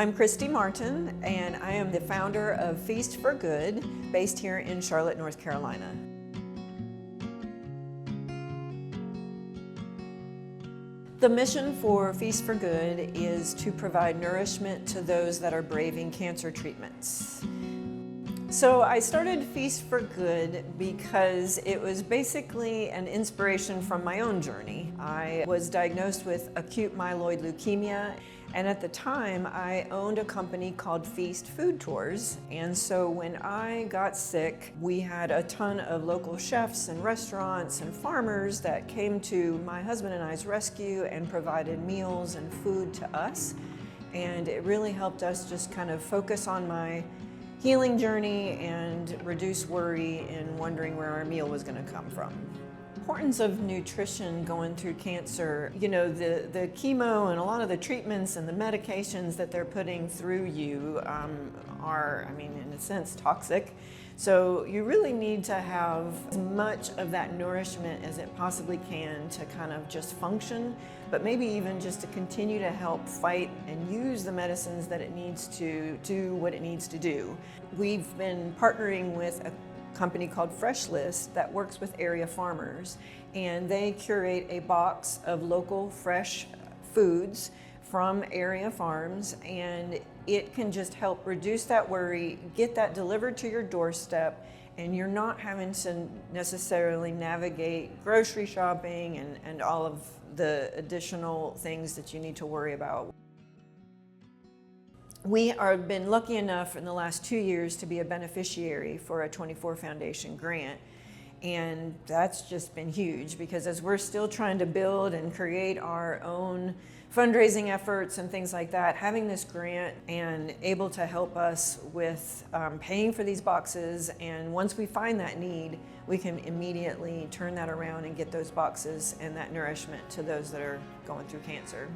I'm Kristi Martin, and I am the founder of Feast for Good, based here in Charlotte, North Carolina. The mission for Feast for Good is to provide nourishment to those that are braving cancer treatments. So I started Feast for Good because it was basically an inspiration from my own journey. I was diagnosed with acute myeloid leukemia, and at the time I owned a company called Feast Food Tours. And so when I got sick, we had a ton of local chefs and restaurants and farmers that came to my husband and I's rescue and provided meals and food to us. And it really helped us just kind of focus on my healing journey and reduce worry in wondering where our meal was going to come from. Importance of nutrition going through cancer, you know, the chemo and a lot of the treatments and the medications that they're putting through you are, I mean, in a sense, toxic. So you really need to have as much of that nourishment as it possibly can to kind of just function, but maybe even just to continue to help fight and use the medicines that it needs to do what it needs to do. We've been partnering with a company called Fresh List that works with area farmers, and they curate a box of local fresh foods from area farms, and it can just help reduce that worry, get that delivered to your doorstep, and you're not having to necessarily navigate grocery shopping and all of the additional things that you need to worry about. We have been lucky enough in the last 2 years to be a beneficiary for a 24 Foundation grant. And that's just been huge, because as we're still trying to build and create our own fundraising efforts and things like that, having this grant and able to help us with paying for these boxes, and once we find that need, we can immediately turn that around and get those boxes and that nourishment to those that are going through cancer.